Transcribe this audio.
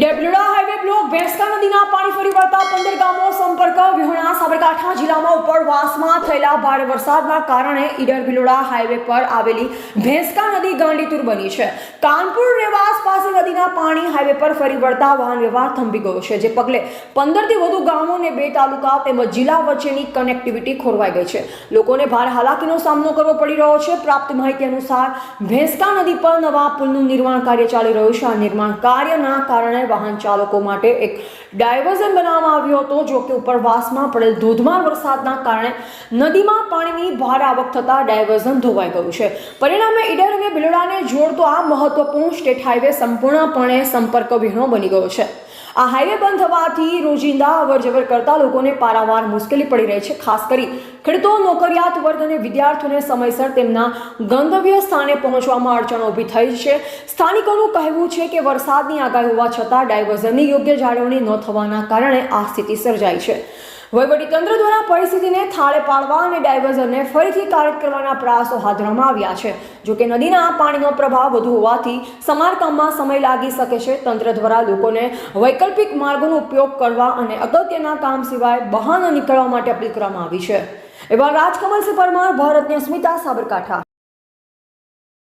ડેબલુડા highway block ભેંસકા નદીના પાણી ફરી વળતા 15 ગામો સંપર્ક વિહોણા સાબરકાંઠા જિલ્લામાં ઉપરવાસમાં થયેલા ભારે વરસાદના કારણે ઈડર ભિલોડા હાઈવે પર આવેલી ભેંસકા નદી ગાંડીતુર બની છે. કાનપુર રેવાસ પાસે નદીના પાણી હાઈવે પર ફરી વળતા વાહન વ્યવહાર થંભી ગયો છે, જે પગલે 15 થી વધુ ગામો અને 2 તાલુકા તેમજ જિલ્લા વચ્ચેની કનેક્ટિવિટી ખોરવાઈ ગઈ છે. લોકોને ભારે હાલાકીનો સામનો કરવો પડી રહ્યો છે. પ્રાપ્ત માહિતી અનુસાર ભેંસકા નદી પર નવા પુલનું નિર્માણ કાર્ય ચાલી રહ્યું છે. આ નિર્માણ કાર્યના કારણે વાહન ચાલકો માટે એક ડાયવર્ઝન બનાવવામાં આવ્યો હતો, જો કે ઉપરવાસમાં પડેલ ધોધમાર વરસાદના કારણે નદીમાં પાણીની ભારે આવક થતા ડાયવર્ઝન ધોવાઈ ગયું છે. પરિણામે ઈડર અને ભિલોડાને જોડતો આ મહત્વપૂર્ણ સ્ટેટ હાઈવે સંપૂર્ણપણે સંપર્ક વિહોણો બની ગયો છે. આ હાઈવે બંધ થવાથી રોજિંદા અવરજવર કરતા લોકોને પારાવાર મુશ્કેલી પડી રહી છે. ખાસ કરી ખેડૂતો, નોકરિયાત વર્ગ અને વિદ્યાર્થીઓને સમયસર તેમના ગંતવ્ય સ્થાને પહોંચવામાં અડચણો ઊભી થઈ છે. સ્થાનિકોનું કહેવું છે કે વરસાદની આગાહી હોવા છતાં ડાયવર્ઝનની યોગ્ય જાળવણી ન થવાના કારણે આ સ્થિતિ સર્જાઈ છે. વહીવટીતંત્ર દ્વારા પરિસ્થિતિને થાળે પાડવા અને ડાયવર્ઝનને ફરીથી કાર્યરત કરવાના પ્રયાસો હાથ ધરવામાં આવ્યા છે. જોકે નદીના પાણીનો પ્રભાવ વધુ હોવાથી સમારકામમાં સમય લાગી શકે છે. તંત્ર દ્વારા લોકોને વૈકલ્પિક માર્ગોનો ઉપયોગ કરવા અને અગત્યના કામ સિવાય બહાર ન નીકળવા માટે અપીલ કરવામાં આવી છે. એવા રાજકમલસિંહ પરમાર, ભારતની અસ્મિતા, સાબરકાંઠા.